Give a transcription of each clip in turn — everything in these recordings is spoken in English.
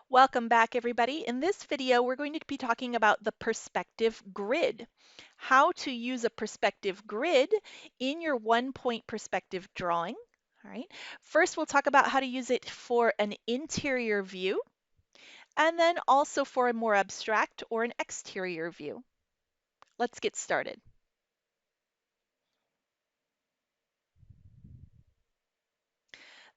Welcome back, everybody. In this video, we're going to be talking about the perspective grid, how to use a perspective grid in your one-point perspective drawing. All right. First, we'll talk about how to use it for an interior view, and then also for a more abstract or an exterior view. Let's get started.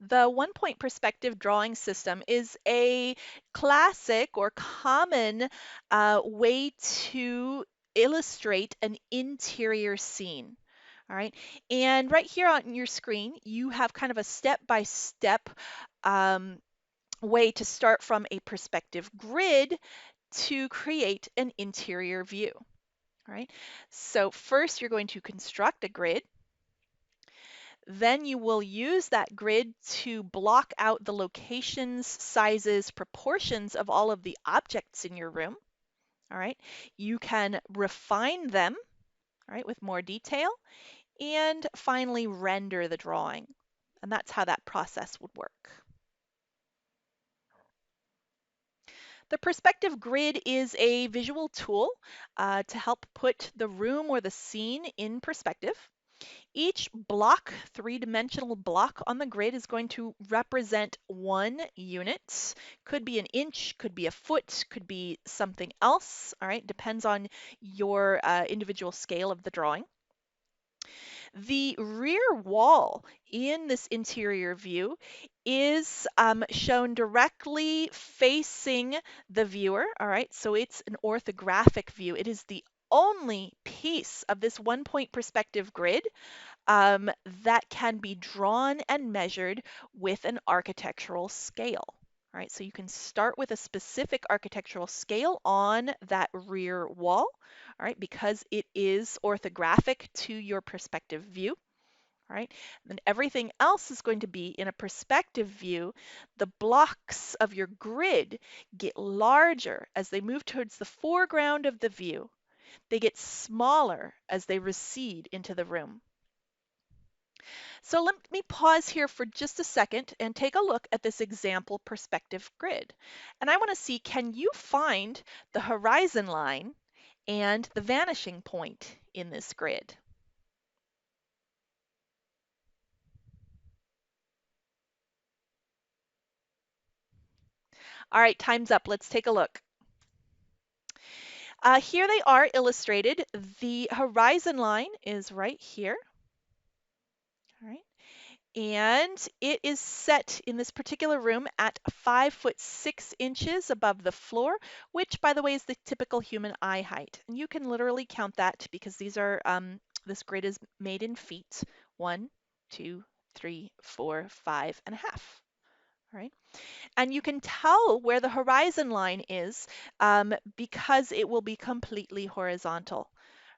The one-point perspective drawing system is a classic or common way to illustrate an interior scene. All right, and right here on your screen, you have kind of a step-by-step way to start from a perspective grid to create an interior view. All right, so first you're going to construct a grid. Then you will use that grid to block out the locations, sizes, proportions of all of the objects in your room. All right. You can refine them, all right, with more detail, and finally render the drawing. And that's how that process would work. The perspective grid is a visual tool to help put the room or the scene in perspective. Each block, three-dimensional block on the grid is going to represent one unit. Could be an inch, could be a foot, could be something else. All right, depends on your individual scale of the drawing. The rear wall in this interior view is shown directly facing the viewer. All right, so it's an orthographic view. It is the only piece of this one-point perspective grid that can be drawn and measured with an architectural scale. All right, so you can start with a specific architectural scale on that rear wall, all right, because it is orthographic to your perspective view. All right, then everything else is going to be in a perspective view. The blocks of your grid get larger as they move towards the foreground of the view. They get smaller as they recede into the room. So let me pause here for just a second and take a look at this example perspective grid. And I want to see, can you find the horizon line and the vanishing point in this grid? All right, time's up. Let's take a look. Here they are illustrated. The horizon line is right here. All right. And it is set in this particular room at 5'6" above the floor, which, by the way, is the typical human eye height. And you can literally count that because these are this grid is made in feet. 1, 2, 3, 4, 5.5. All right. And you can tell where the horizon line is because it will be completely horizontal.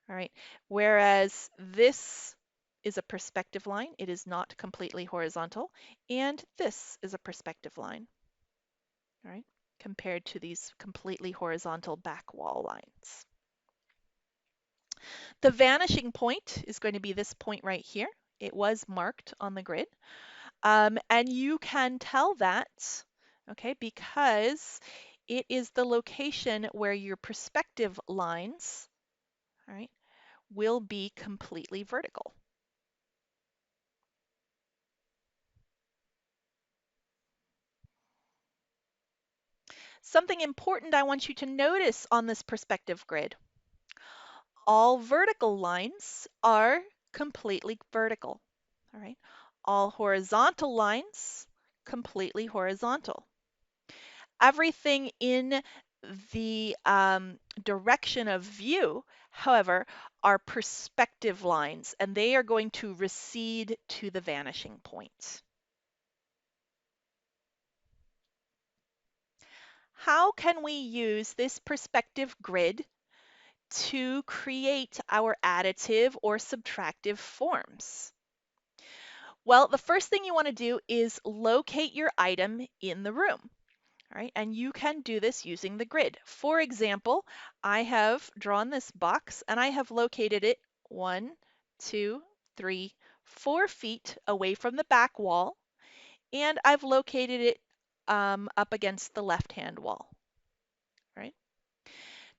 All right. Whereas this is a perspective line. It is not completely horizontal. And this is a perspective line, all right, compared to these completely horizontal back wall lines. The vanishing point is going to be this point right here. It was marked on the grid. And you can tell that, okay, because it is the location where your perspective lines, all right, will be completely vertical. Something important I want you to notice on this perspective grid. All vertical lines are completely vertical, all right? All horizontal lines, completely horizontal. Everything in the direction of view, however, are perspective lines, and they are going to recede to the vanishing point. How can we use this perspective grid to create our additive or subtractive forms? Well, the first thing you want to do is locate your item in the room. All right, and you can do this using the grid. For example, I have drawn this box and I have located it 1, 2, 3, 4 feet away from the back wall, and I've located it up against the left-hand wall, right?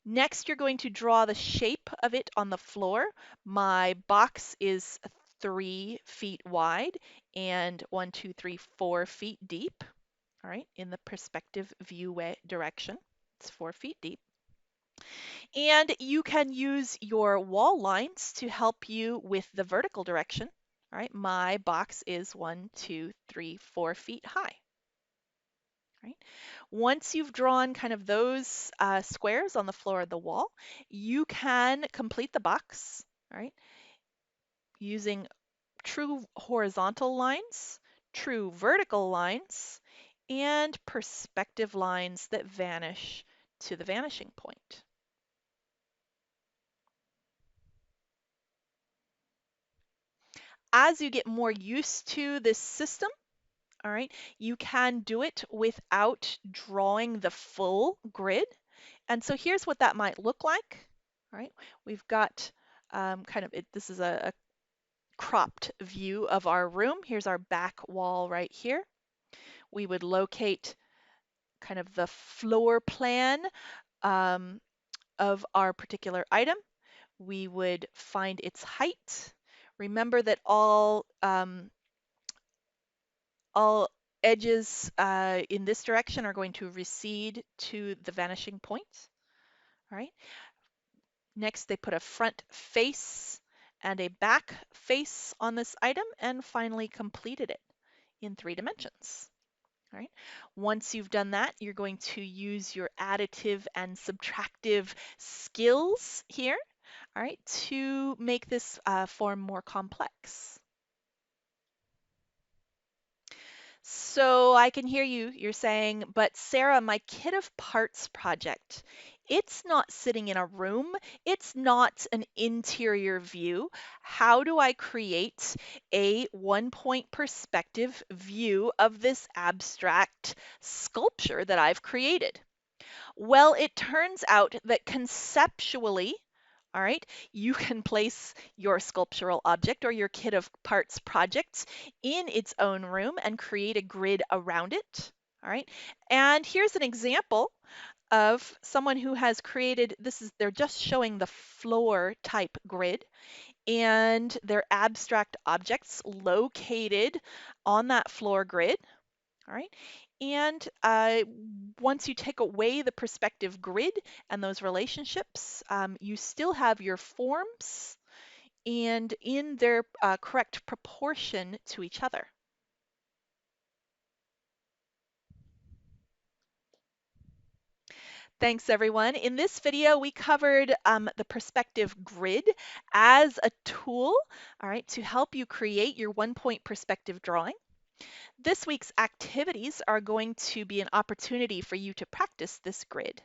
Next, you're going to draw the shape of it on the floor. My box is 3 feet wide and 1, 2, 3, 4 feet deep, all right, in the perspective view direction. It's 4 feet deep. And you can use your wall lines to help you with the vertical direction. All right, my box is 1, 2, 3, 4 feet high. Right? Once you've drawn kind of those squares on the floor of the wall, you can complete the box, all right, using true horizontal lines, true vertical lines, and perspective lines that vanish to the vanishing point. As you get more used to this system, all right, you can do it without drawing the full grid. And so here's what that might look like. All right, we've got kind of, this is a cropped view of our room. Here's our back wall right here. We would locate kind of the floor plan of our particular item. We would find its height. Remember that all edges in this direction are going to recede to the vanishing point. All right. Next, they put a front face and a back face on this item and finally completed it in 3 dimensions. All right. Once you've done that, you're going to use your additive and subtractive skills here, all right, to make this form more complex. So I can hear you. You're saying, but Sarah, my kit of parts project, it's not sitting in a room. It's not an interior view. How do I create a 1-point perspective view of this abstract sculpture that I've created? Well, it turns out that conceptually, all right, you can place your sculptural object or your kit of parts projects in its own room and create a grid around it. All right, and here's an example of someone who has created, they're just showing the floor type grid and their abstract objects located on that floor grid. All right. And once you take away the perspective grid and those relationships, you still have your forms and in their correct proportion to each other. Thanks, everyone. In this video, we covered the perspective grid as a tool, all right, to help you create your 1-point perspective drawing. This week's activities are going to be an opportunity for you to practice this grid.